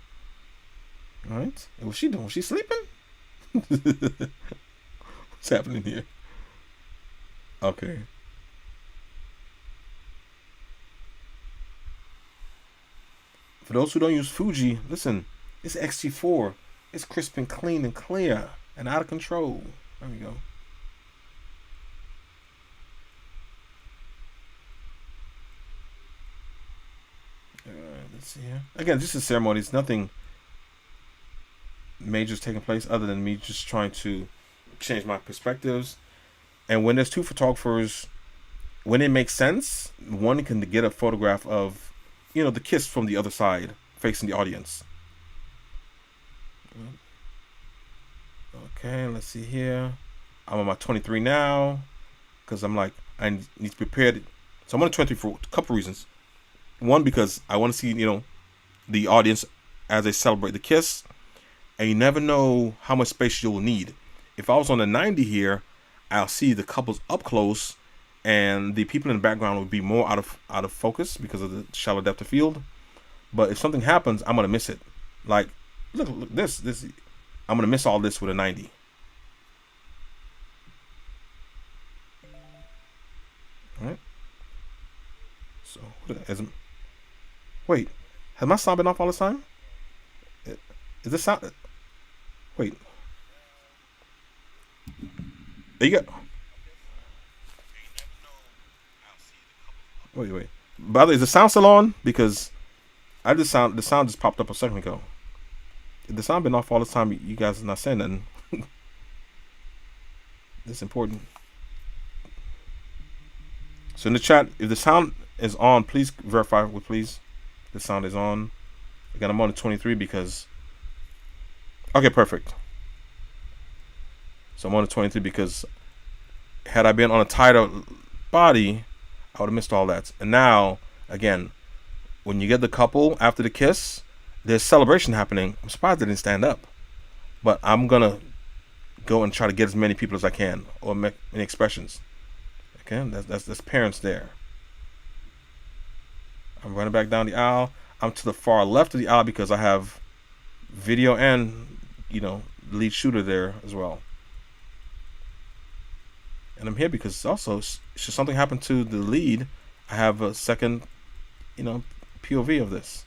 All right. And what's she doing? Was she sleeping? What's happening here? Okay. For those who don't use Fuji, listen, it's X-T4. It's crisp and clean and clear and out of control. There we go. Let's see here. Again, this is ceremonies. Nothing major is taking place other than me just trying to change my perspectives. And when there's two photographers, when it makes sense, one can get a photograph of, you know, the kiss from the other side facing the audience. Okay, let's see here. I'm on my 23 now because I'm like, I need to prepare. So I'm on 23 for a couple reasons. One, because I want to see, you know, the audience as they celebrate the kiss. And you never know how much space you'll need. If I was on the 90 here, I'll see the couples up close, and the people in the background would be more out of focus because of the shallow depth of field. But if something happens, I'm gonna miss it. Like, look this. I'm gonna miss all this with a 90. All right. So, wait, has my sound been off all this time? Is this sound? Wait. There you go. Wait. By the way, is the sound still on? Because the sound just popped up a second ago. If the sound been off all this time, you guys are not saying nothing. That's important. So in the chat, if the sound is on, please verify with please. The sound is on. Again, I'm on the 23 because. Okay, perfect. So I'm on the 23 because had I been on a tighter body, I would have missed all that. And now, again, when you get the couple after the kiss, there's celebration happening. I'm surprised they didn't stand up. But I'm going to go and try to get as many people as I can or make any expressions. Okay, that's parents there. I'm running back down the aisle. I'm to the far left of the aisle because I have video and, you know, lead shooter there as well. And I'm here because also, should something happen to the lead, I have a second, you know, POV of this.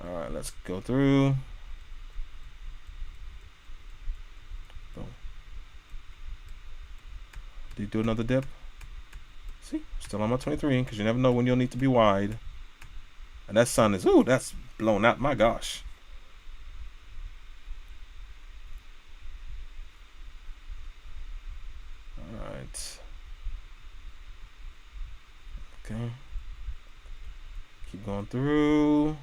All right, let's go through. Boom. Did you do another dip? See, still on my 23 because you never know when you'll need to be wide. And that sun is, ooh, that's blown out. My gosh. Okay. Keep going through.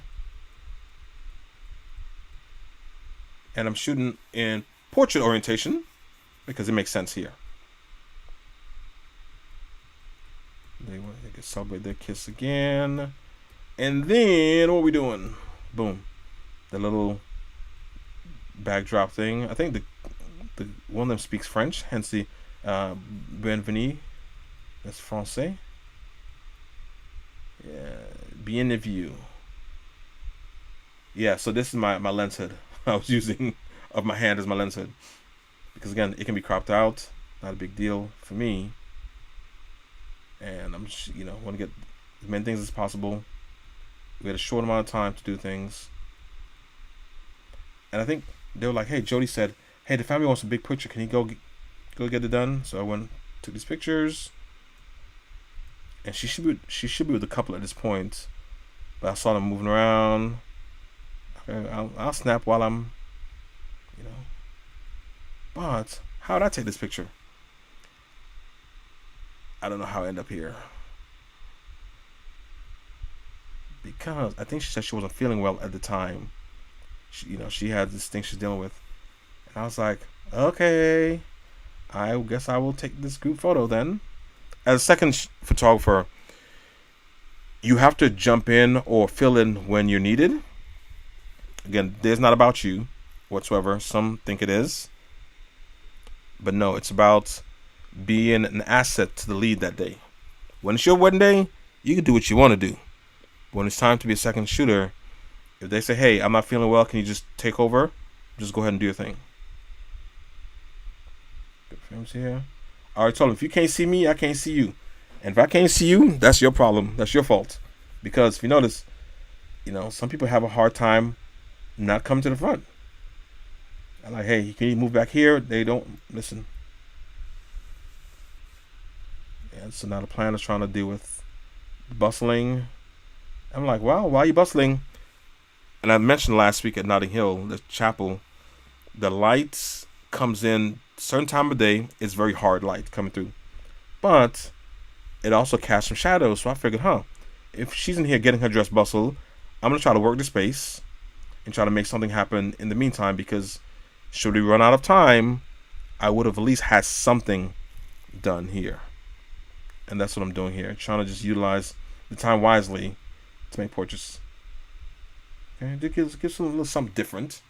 And I'm shooting in portrait orientation because it makes sense here. They can celebrate their kiss again. And then what are we doing? Boom. The little backdrop thing. I think the one of them speaks French, hence the bienvenue. That's français. Yeah, bienvenue. Yeah, so this is my lens hood. I was using of my hand as my lens hood because again, it can be cropped out. Not a big deal for me. And I'm just, want to get as many things as possible. We had a short amount of time to do things. And I think they were like, "Hey," Jody said, "Hey, the family wants a big picture. Can you go get it done?" So I went, took these pictures, and she should be with a couple at this point, but I saw them moving around. Okay, I'll snap while I'm, But how did I take this picture? I don't know how I end up here because I think she said she wasn't feeling well at the time. She had this thing she's dealing with, and I was like, okay, I guess I will take this group photo then. As a second photographer, you have to jump in or fill in when you're needed. Again, this is not about you whatsoever. Some think it is, but no, it's about being an asset to the lead that day. When it's your wedding day, you can do what you want to do. When it's time to be a second shooter, if they say, "Hey, I'm not feeling well, can you just take over?" Just go ahead and do your thing. Good frames here. I already told him, if you can't see me, I can't see you. And if I can't see you, that's your problem. That's your fault. Because if you notice, some people have a hard time not coming to the front. I'm like, "Hey, can you move back here?" They don't listen. Yeah, so now the plan is trying to deal with bustling. I'm like, "Wow, why are you bustling?" And I mentioned last week at Notting Hill, the chapel, the lights comes in certain time of day. It's very hard light coming through, but it also casts some shadows. So I figured, if she's in here getting her dress bustled, I'm gonna try to work the space and try to make something happen in the meantime. Because should we run out of time, I would have at least had something done here, and that's what I'm doing here. Trying to just utilize the time wisely to make portraits. Okay, it gives a little something different.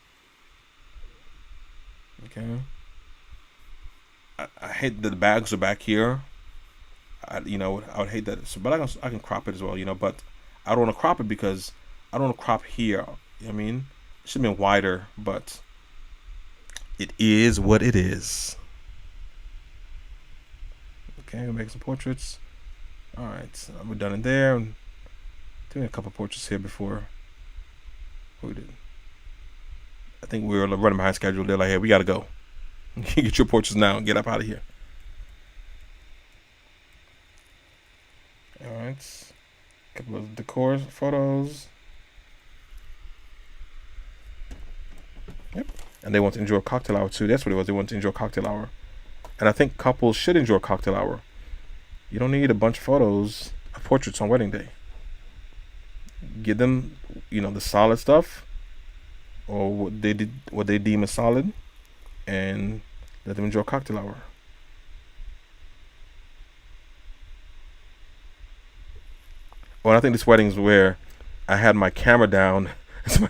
Okay. I hate that the bags are back here. I would hate that. So, but I can crop it as well. But I don't want to crop it because I don't want to crop here. You know what I mean? It should have been wider, but it is what it is. Okay, we're making some portraits. All right, so we're done in there. I'm doing a couple portraits here before. What we did. I think we were running behind schedule. They're like, "Hey, we gotta go. Get your portraits now and get up out of here." All right, a couple of decor photos. Yep. And they want to enjoy a cocktail hour too. That's what it was. They want to enjoy a cocktail hour. And I think couples should enjoy a cocktail hour. You don't need a bunch of photos of portraits on wedding day. Give them, the solid stuff, or what they deem as solid, and let them enjoy a cocktail hour. Well, I think this wedding is where I had my camera down. So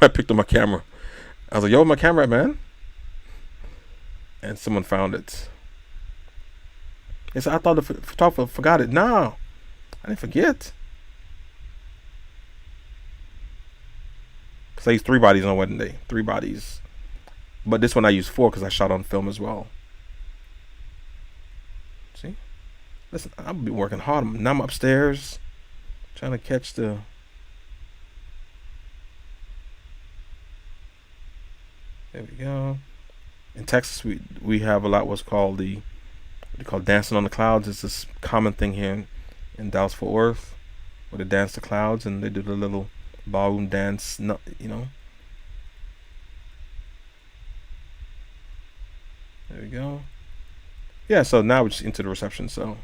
I picked up my camera. I was like, "Yo, my camera at, man?" And someone found it. They said, "I thought the photographer forgot it." No, I didn't forget. Because I used 3 bodies on wedding day. 3 bodies. But this one I used 4 because I shot on film as well. See? Listen, I've been working hard. Now I'm upstairs trying to catch the... There we go. In Texas, we have a lot what's called what they call dancing on the clouds. It's this common thing here in Dallas Fort Worth, where they dance the clouds and they do the little ballroom dance. There we go. Yeah. So now we're just into the reception. So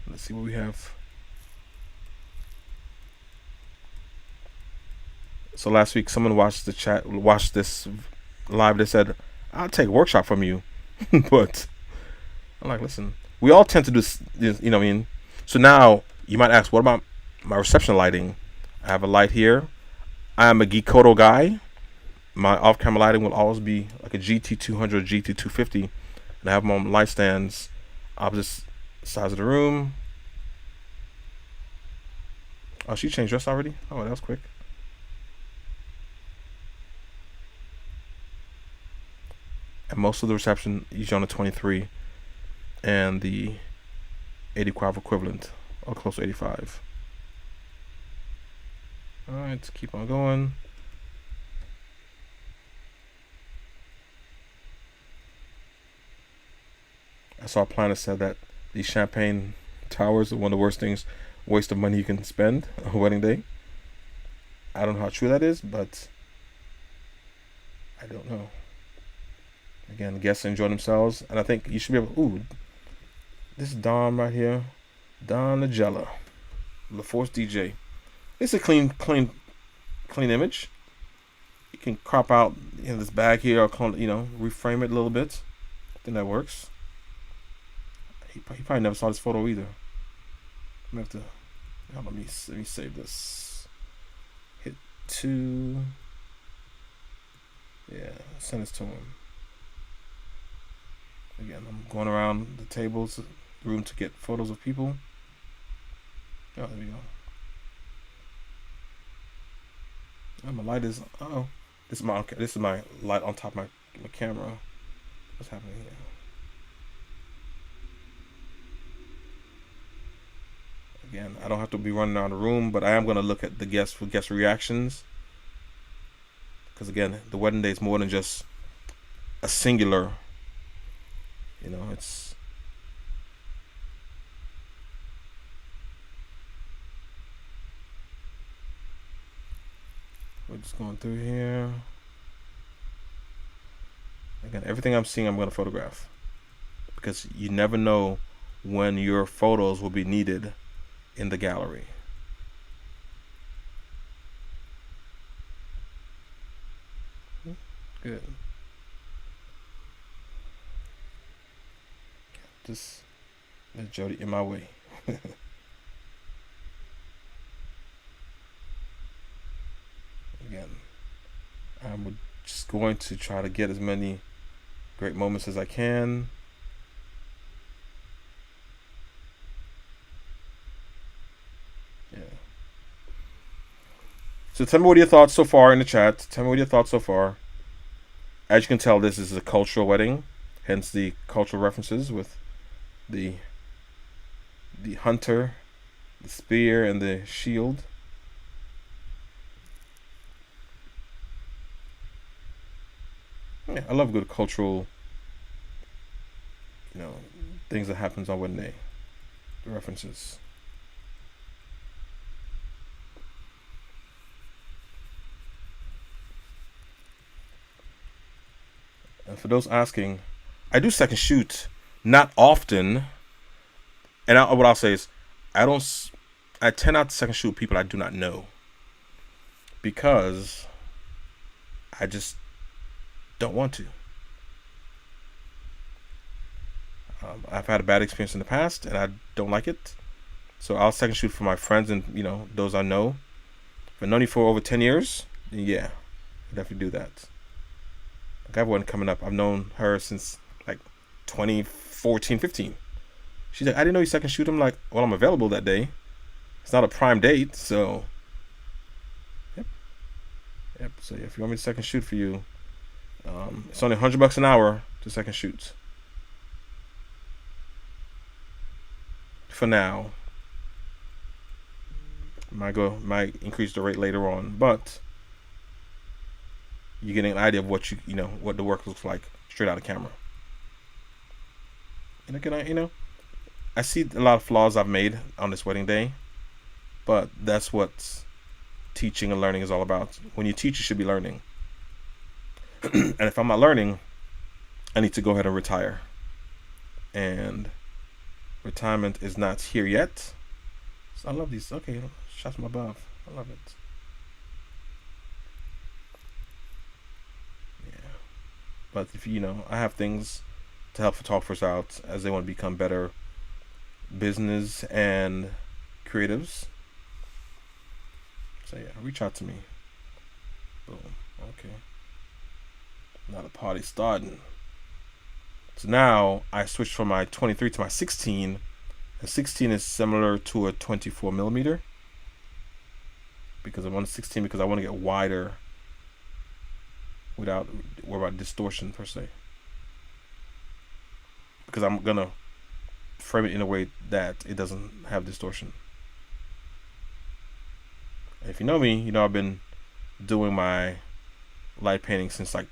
Let's see what we have. So last week, someone watched this live. They said, "I'll take a workshop from you," but I'm like, listen, we all tend to do this, you know what I mean? So now you might ask, what about my reception lighting? I have a light here. I am a Geekoto guy. My off-camera lighting will always be like a GT200, GT250, and I have my light stands opposite sides of the room. Oh, she changed dress already? Oh, that was quick. And most of the reception is on the 23 and the 85 equivalent, or close to 85. All right, let's keep on going. I saw a planner said that these champagne towers are one of the worst things, waste of money you can spend on a wedding day. I don't know how true that is, but I don't know. Again, guests enjoy themselves, and I think you should be able. Ooh, this is Don right here, Don Nagella, LaForce DJ. It's a clean image. You can crop out this bag here, or reframe it a little bit. I think that works. He probably never saw this photo either. I'm gonna have to. Let me save this. Hit 2. Yeah, send this to him. Again, I'm going around the tables, room to get photos of people. Oh, there we go. Oh, my light is. Oh, this is my light on top of my camera. What's happening here? Again, I don't have to be running around the room, but I am going to look at the guest reactions. Because again, the wedding day is more than just a singular. It's. We're just going through here. Again, everything I'm seeing, I'm going to photograph. Because you never know when your photos will be needed in the gallery. Good. Just let Jody in my way. Again, I'm just going to try to get as many great moments as I can. Yeah. So tell me what your thoughts so far in the chat. Tell me what your thoughts so far. As you can tell, this is a cultural wedding, hence the cultural references with the hunter, the spear, and the shield. Yeah, I love good cultural, things that happens on wedding day. The references. And for those asking, I do second shoot, not often. And what I'll say is, I tend not to second shoot people I do not know, because I just don't want to. I've had a bad experience in the past, and I don't like it. So I'll second shoot for my friends and those I know. If I've known you for over 10 years, then yeah, I'll definitely do that. Like I have one coming up. I've known her since like 2014, 15. She's like, I didn't know you second shoot. I'm like, well, I'm available that day. It's not a prime date, so. Yep. So if you want me to second shoot for you, it's only $100 an hour to second shoot. For now. Might increase the rate later on, but you're getting an idea of what what the work looks like straight out of camera. And again, I see a lot of flaws I've made on this wedding day, but that's what teaching and learning is all about. When you teach, you should be learning. And if I'm not learning, I need to go ahead and retire and Retirement is not here yet. So I love these. Okay, shots from above. I love it. Yeah. But if I have things to help photographers out as they want to become better business and creatives. So yeah, reach out to me. Boom. Okay. Now the party's starting. So now I switched from my 23 to my 16. The 16 is similar to a 24 millimeter because I'm on 16 because I want to get wider without worry about distortion per se. Because I'm gonna frame it in a way that it doesn't have distortion. And if you know me, I've been doing my light painting since like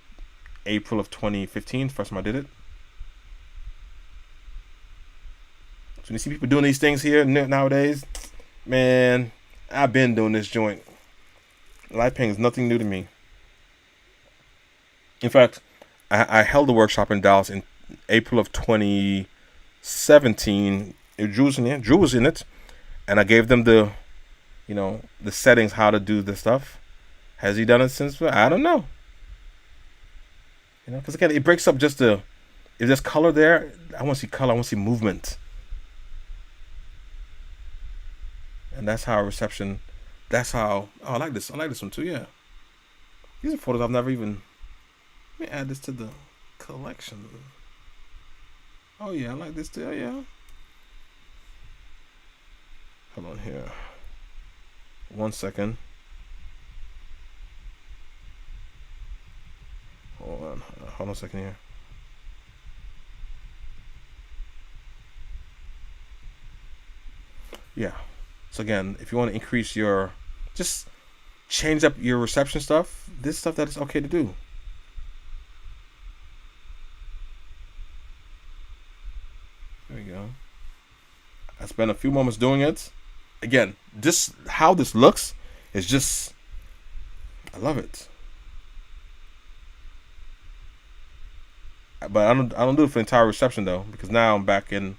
April of 2015. First time I did it. So when you see people doing these things here nowadays, man, I've been doing this joint. Light painting is nothing new to me. In fact, I held a workshop in Dallas in April of 2017. Drew was in it, and I gave them the settings, how to do the stuff. Has he done it since? I don't know. Because again, it breaks up just if there's color there, I want to see color. I want to see movement. And that's how reception. That's how. Oh, I like this. I like this one too. Yeah. These are photos I've never even. Let me add this to the collection. Oh yeah, I like this too. Oh, yeah. Hold on here. 1 second. Hold on a second here. Yeah. So again, if you want to increase just change up your reception stuff, this stuff that is okay to do. There we go. I spent a few moments doing it. Again, just how this looks is just, I love it. But I don't do it for the entire reception though, because now I'm back in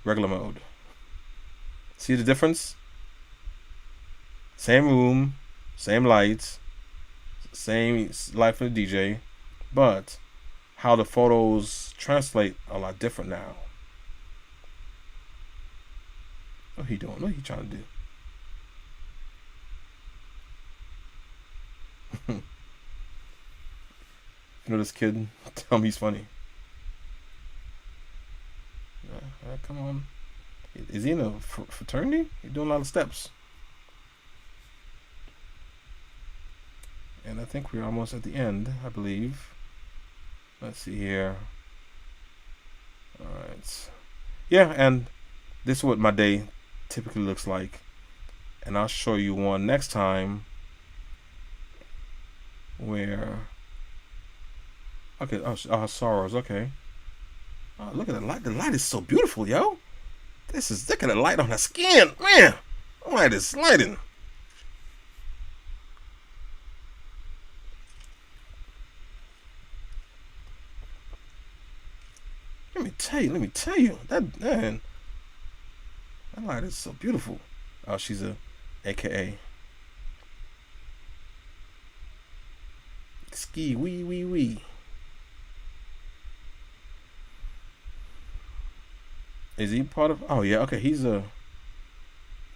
regular mode. See the difference? Same room, same lights, same light for the DJ, but how the photos translate a lot different now. What he doing? What he trying to do? This kid? Tell me he's funny. Come on. Is he in a fraternity? He's doing a lot of steps. And I think we're almost at the end, I believe. Let's see here. Alright. Yeah, and this is what my day typically looks like. And I'll show you one next time where... Okay, sorrows, okay. Oh, look at the light. The light is so beautiful, yo. Look at the light on her skin. Man, the light is sliding. Let me tell you. That light is so beautiful. Oh, she's a AKA. Ski wee. Is he part of? Oh yeah, okay. He's a.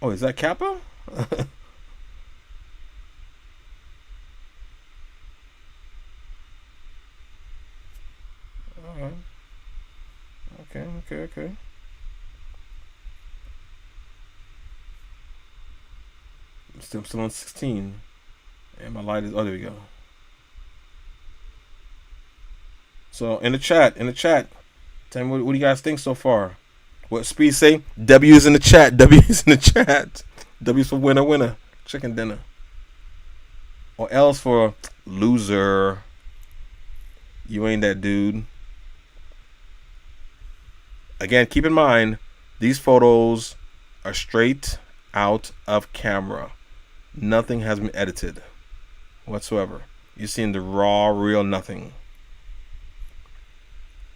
Oh, is that Kappa? Alright. Okay. I'm still on 16, and my light is. Oh, there we go. So in the chat, tell me what do you guys think so far? What Speed say? W is in the chat. W is in the chat. W is for winner. Chicken dinner. Or L's for loser. You ain't that dude. Again, keep in mind, these photos are straight out of camera. Nothing has been edited whatsoever. You're seeing the raw, real nothing.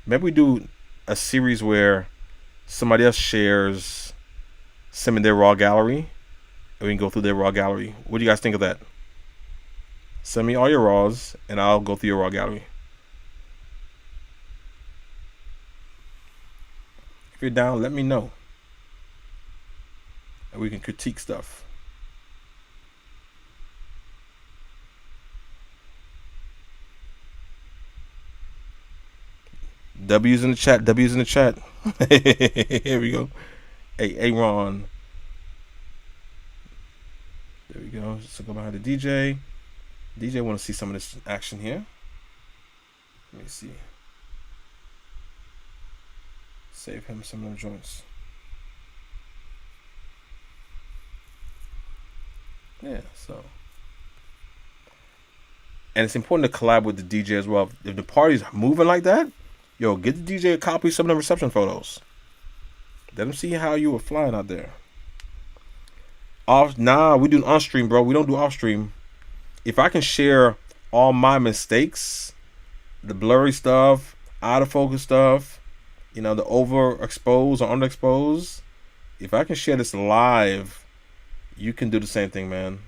Maybe we do a series where somebody else shares, send me their raw gallery, and we can go through their raw gallery. What do you guys think of that? Send me all your raws, and I'll go through your raw gallery. If you're down, let me know, and we can critique stuff. W's in the chat. W's in the chat. Here we go. Hey, Aaron. There we go. Just go behind the DJ. DJ want to see some of this action here. Let me see. Save him some of them joints. Yeah, so. And it's important to collab with the DJ as well. If the party's moving like that, yo, get the DJ a copy of some of the reception photos. Let them see how you were flying out there. Nah, we do on stream, bro. We don't do off stream. If I can share all my mistakes, the blurry stuff, out of focus stuff, the overexposed or underexposed, if I can share this live, you can do the same thing, man.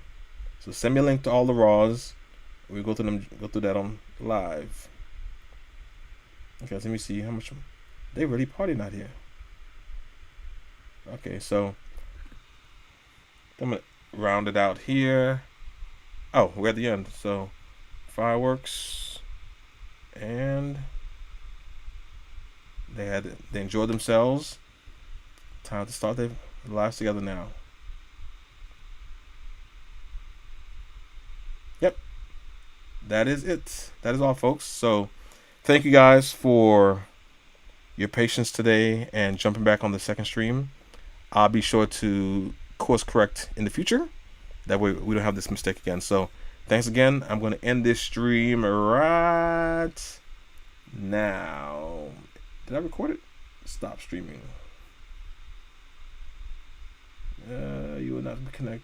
So send me a link to all the raws. We go through that on live. Okay, let me see how much they really partying out here. Okay, so I'm gonna round it out here. Oh, we're at the end. So fireworks, and they enjoyed themselves. Time to start their lives together now. Yep, that is it. That is all, folks. So thank you guys for your patience today and jumping back on the second stream. I'll be sure to course correct in the future. That way we don't have this mistake again. So thanks again. I'm going to end this stream right now. Did I record it? Stop streaming. You will not connect.